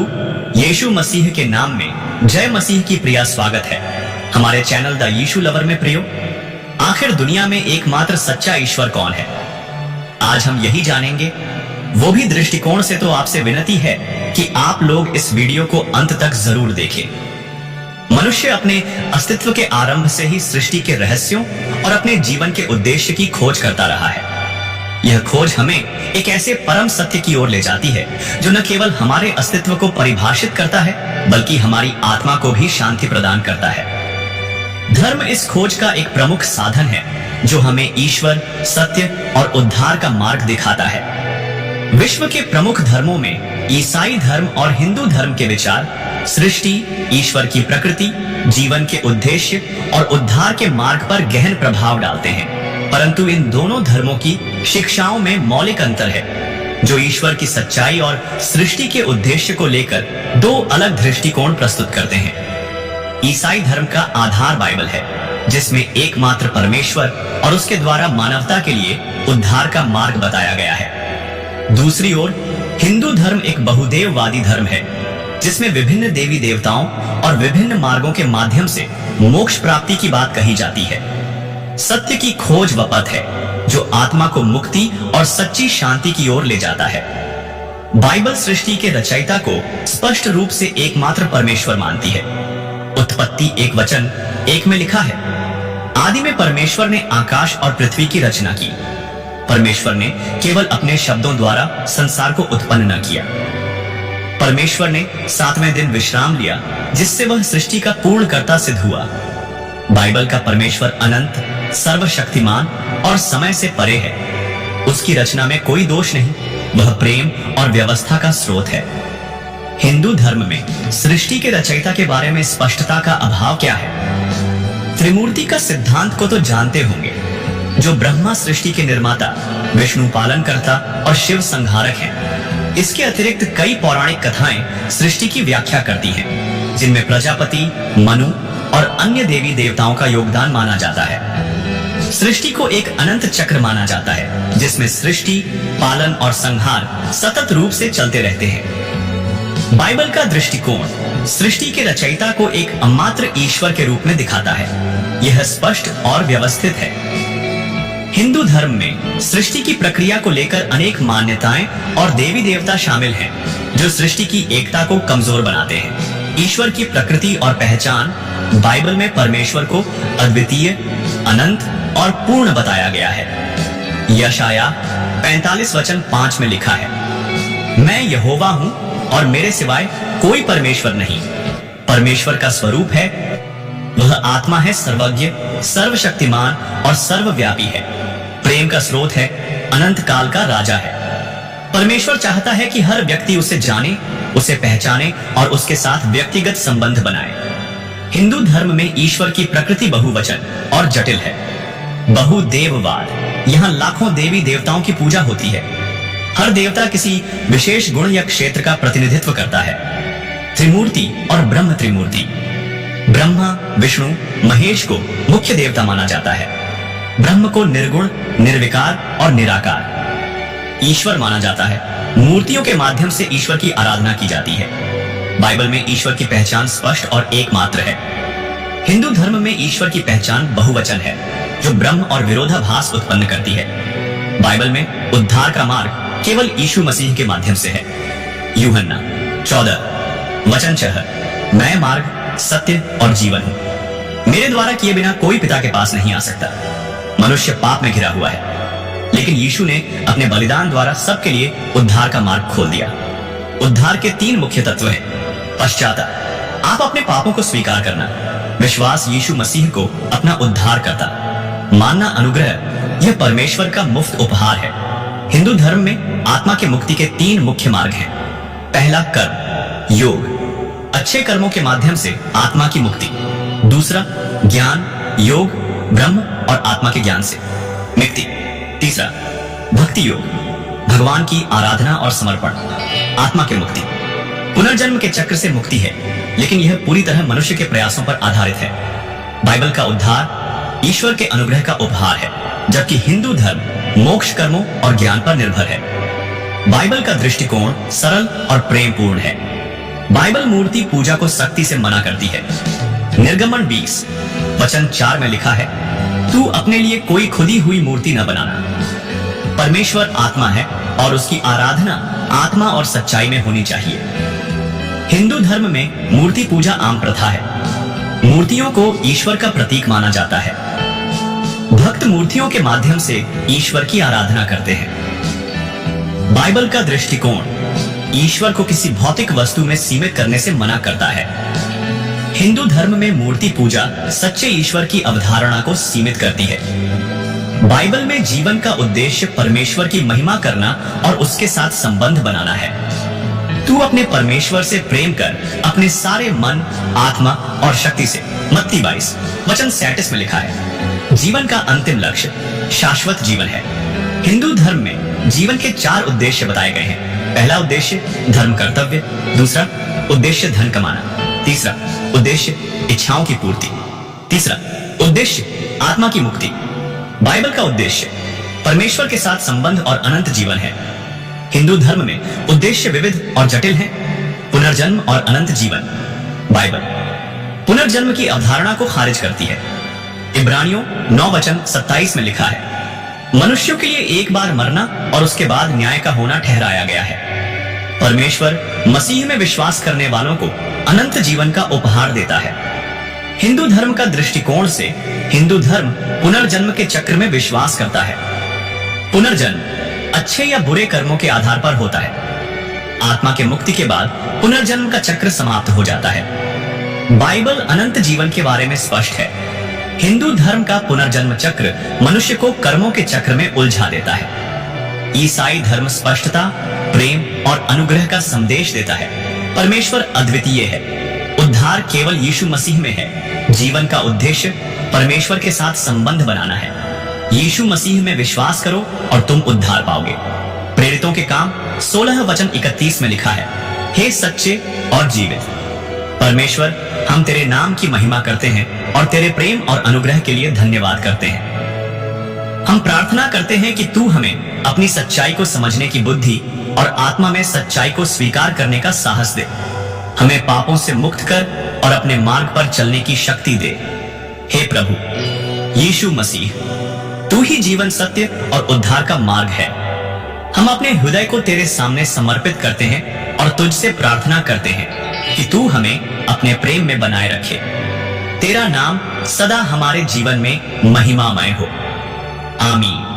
प्रभु यीशु मसीह के नाम में जय मसीह की प्रिया स्वागत है हमारे चैनल द यीशु लवर में। प्रियो, आखिर दुनिया में एकमात्र सच्चा ईश्वर कौन है? आज हम यही जानेंगे। वो भी दृष्टिकोण से तो आपसे विनती है कि आप लोग इस वीडियो को अंत तक जरूर देखें। मनुष्य अपने अस्तित्व के आरंभ से ही सृष्टि के रहस्यों और अपने जीवन के उद्देश्य की खोज करता रहा है। यह खोज हमें एक ऐसे परम सत्य की ओर ले जाती है जो न केवल हमारे अस्तित्व को परिभाषित करता है बल्कि हमारी आत्मा को भी शांति प्रदान करता है। धर्म इस खोज का एक प्रमुख साधन है जो हमें ईश्वर, सत्य और उद्धार का मार्ग दिखाता है। विश्व के प्रमुख धर्मों में ईसाई धर्म और हिंदू धर्म के विचार सृष्टि, ईश्वर की प्रकृति, जीवन के उद्देश्य और उद्धार के मार्ग पर गहन प्रभाव डालते हैं। परंतु इन दोनों धर्मों की शिक्षाओं में मौलिक अंतर है जो ईश्वर की सच्चाई और सृष्टि के उद्देश्य को लेकर दो अलग दृष्टिकोण प्रस्तुत करते हैं। ईसाई धर्म का आधार बाइबल है जिसमें एकमात्र परमेश्वर और उसके द्वारा मानवता के लिए उद्धार का मार्ग बताया गया है। दूसरी ओर हिंदू धर्म एक बहुदेववादी धर्म है जिसमें विभिन्न देवी देवताओं और विभिन्न मार्गों के माध्यम से मोक्ष प्राप्ति की बात कही जाती है। सत्य की खोज वह पथ है जो आत्मा को मुक्ति और सच्ची शांति की ओर ले जाता है। बाइबल सृष्टि के रचयिता को स्पष्ट रूप से एकमात्र परमेश्वर मानती है। उत्पत्ति 1:1 में लिखा है, आदि में परमेश्वर ने आकाश और पृथ्वी की रचना की। परमेश्वर ने केवल अपने शब्दों द्वारा संसार को उत्पन्न न किया। परमेश्वर ने 7वें दिन विश्राम लिया जिससे वह सृष्टि का पूर्णकर्ता सिद्ध हुआ। बाइबल का परमेश्वर अनंत, सर्वशक्तिमान और समय से परे है। उसकी रचना में कोई दोष नहीं, वह प्रेम और व्यवस्था का स्रोत है। हिंदू धर्म में सृष्टि के रचयिता के बारे में स्पष्टता का अभाव क्या है? त्रिमूर्ति का सिद्धांत को तो जानते होंगे, जो ब्रह्मा सृष्टि के निर्माता, विष्णु पालनकर्ता और शिव संहारक हैं। इसके अतिरिक्त कई पौराणिक कथाएं सृष्टि की व्याख्या करती हैं, जिनमें प्रजापति, मनु और अन्य देवी देवताओं का योगदान माना जाता है। सृष्टि को एक अनंत चक्र माना जाता है जिसमें सृष्टि, पालन और संहार सतत रूप से चलते रहते हैं। बाइबल का दृष्टिकोण सृष्टि के रचयिता को एक अमात्र ईश्वर के रूप में दिखाता है। यह स्पष्ट और व्यवस्थित है। हिंदू धर्म में सृष्टि की प्रक्रिया को लेकर अनेक मान्यताएं और देवी देवता शामिल हैं जो सृष्टि की एकता को कमजोर बनाते हैं। ईश्वर की प्रकृति और पहचान बाइबल में परमेश्वर को अद्वितीय, अनंत और पूर्ण बताया गया है। यशाया 45:5 में लिखा है, मैं यहोवा हूं और मेरे सिवाय कोई परमेश्वर नहीं। परमेश्वर का स्वरूप है, वह आत्मा है, सर्वज्ञ, सर्वशक्तिमान और सर्वव्यापी है। प्रेम का स्रोत है, अनंत काल का राजा है। परमेश्वर चाहता है कि हर व्यक्ति उसे जाने, उसे पहचाने और उसके साथ व्यक्तिगत संबंध बनाए। हिंदू धर्म में ईश्वर की प्रकृति बहुवचन और जटिल है। बहुदेववाद, यहाँ लाखों देवी देवताओं की पूजा होती है। हर देवता किसी विशेष गुण या क्षेत्र का प्रतिनिधित्व करता है। त्रिमूर्ति और ब्रह्म त्रिमूर्ति, ब्रह्मा, विष्णु, महेश को मुख्य देवता माना जाता है। ब्रह्म को निर्गुण, निर्विकार और निराकार ईश्वर माना जाता है। मूर्तियों के माध्यम से ईश्वर की आराधना की जाती है। बाइबल में ईश्वर की पहचान स्पष्ट और एकमात्र है। हिंदू धर्म में ईश्वर की पहचान बहुवचन है जो ब्रह्म और विरोधाभास उत्पन्न करती है। बाइबल में उद्धार का मार्ग केवल यीशु मसीह के माध्यम से है। यूहन्ना 14:6, मैं मार्ग, सत्य और जीवन हूं। मेरे द्वारा किए बिना कोई पिता के पास नहीं आ सकता। मनुष्य पाप में घिरा हुआ है, लेकिन यीशु ने अपने बलिदान द्वारा सबके लिए उद्धार का मार्ग खोल दिया। उद्धार के 3 मुख्य तत्व हैं। पश्चाताप, आप अपने पापों को स्वीकार करना। विश्वास, यीशु मसीह को अपना उद्धार करता। मानना, अनुग्रह, यह परमेश्वर का मुफ्त उपहार है। हिंदू धर्म में आत्मा के मुक्ति के 3 मुख्य मार्ग हैं। पहला, कर्म, योग, अच्छे कर्मों के माध्यम से आत्मा की मुक्ति। दूसरा, ज्ञान, योग, ब्रह्म और आत्मा के ज्ञान से मुक्ति। तीसरा, भक्ति योग, भगवान की आराधना और समर्पण, आत्मा की मुक्ति। पुनर्जन्म के चक्र से मुक्ति है, लेकिन यह पूरी तरह मनुष्य के प्रयासों पर आधारित है। बाइबल का उद्धार ईश्वर के अनुग्रह का उपहार है, जबकि हिंदू धर्म मोक्ष कर्मों और ज्ञान पर निर्भर है। बाइबल का दृष्टिकोण सरल और प्रेमपूर्ण है। बाइबल मूर्ति पूजा को सख्ती से मना करती है। निर्गमन 20 वचन 4 में लिखा है, तू अपने लिए कोई खुदी हुई मूर्ति न बनाना। परमेश्वर आत्मा है और उसकी आराधना आत्मा और सच्चाई में होनी चाहिए। हिंदू धर्म में मूर्ति पूजा आम प्रथा है। मूर्तियों को ईश्वर का प्रतीक माना जाता है। भक्त मूर्तियों के माध्यम से ईश्वर की आराधना करते हैं। बाइबल का दृष्टिकोण ईश्वर को किसी भौतिक वस्तु में सीमित करने से मना करता है। हिंदू धर्म में मूर्ति पूजा सच्चे ईश्वर की अवधारणा को सीमित करती है। बाइबल में जीवन का उद्देश्य परमेश्वर की महिमा करना और उसके साथ संबंध बनाना है। तू अपने परमेश्वर से प्रेम कर अपने सारे मन, आत्मा और शक्ति से। मत्ती 22 वचन 37 में लिखा है, जीवन का अंतिम लक्ष्य शाश्वत जीवन है। हिंदू धर्म में जीवन के 4 उद्देश्य बताए गए हैं। पहला उद्देश्य धर्म कर्तव्य, दूसरा उद्देश्य धन कमाना, तीसरा उद्देश्य इच्छाओं की पूर्ति, तीसरा उद्देश्य आत्मा की मुक्ति। बाइबल का उद्देश्य परमेश्वर के साथ संबंध और अनंत जीवन है। हिंदू धर्म में उद्देश्य विविध और जटिल हैं। पुनर्जन्म और अनंत जीवन। बाइबल पुनर्जन्म की अवधारणा को खारिज करती है। इब्रानियों 9 वचन 27 में लिखा है, मनुष्यों के लिए एक बार मरना और उसके बाद न्याय का होना ठहराया गया है। परमेश्वर मसीह में विश्वास करने वालों को अनंत जीवन का उपहार देता है। हिंदू धर्म का दृष्टिकोण से हिंदू धर्म पुनर्जन्म के चक्र में विश्वास करता है। पुनर्जन्म अच्छे या बुरे कर्मों के आधार पर होता है। आत्मा के मुक्ति के बाद पुनर्जन्म का चक्र समाप्त हो जाता है। बाइबल अनंत जीवन के बारे में स्पष्ट है। हिंदू धर्म का पुनर्जन्म चक्र मनुष्य को कर्मों के चक्र में उलझा देता है। ईसाई धर्म स्पष्टता, प्रेम और अनुग्रह का संदेश देता है। परमेश्वर अद्वितीय है। उद्धार केवल यीशु मसीह में है। जीवन का उद्देश्य परमेश्वर के साथ संबंध बनाना है। यीशु मसीह में विश्वास करो और तुम उद्धार पाओगे। प्रेरितों के काम 16 वचन 31 में लिखा है, हे सच्चे और जीवित परमेश्वर, हम तेरे नाम की महिमा करते हैं और तेरे प्रेम और अनुग्रह के लिए धन्यवाद करते हैं। हम प्रार्थना करते हैं कि तू हमें अपनी सच्चाई को समझने की बुद्धि और आत्मा में सच्चाई को स्वीकार करने का साहस दे। हमें पापों से मुक्त कर और अपने मार्ग पर चलने की शक्ति दे। हे प्रभु यीशु मसीह, तू ही जीवन, सत्य और उद्धार का मार्ग है। हम अपने हृदय को तेरे सामने समर्पित करते हैं और तुझसे प्रार्थना करते हैं कि तू हमें अपने प्रेम में बनाए रखे। तेरा नाम सदा हमारे जीवन में महिमामय हो। आमीन।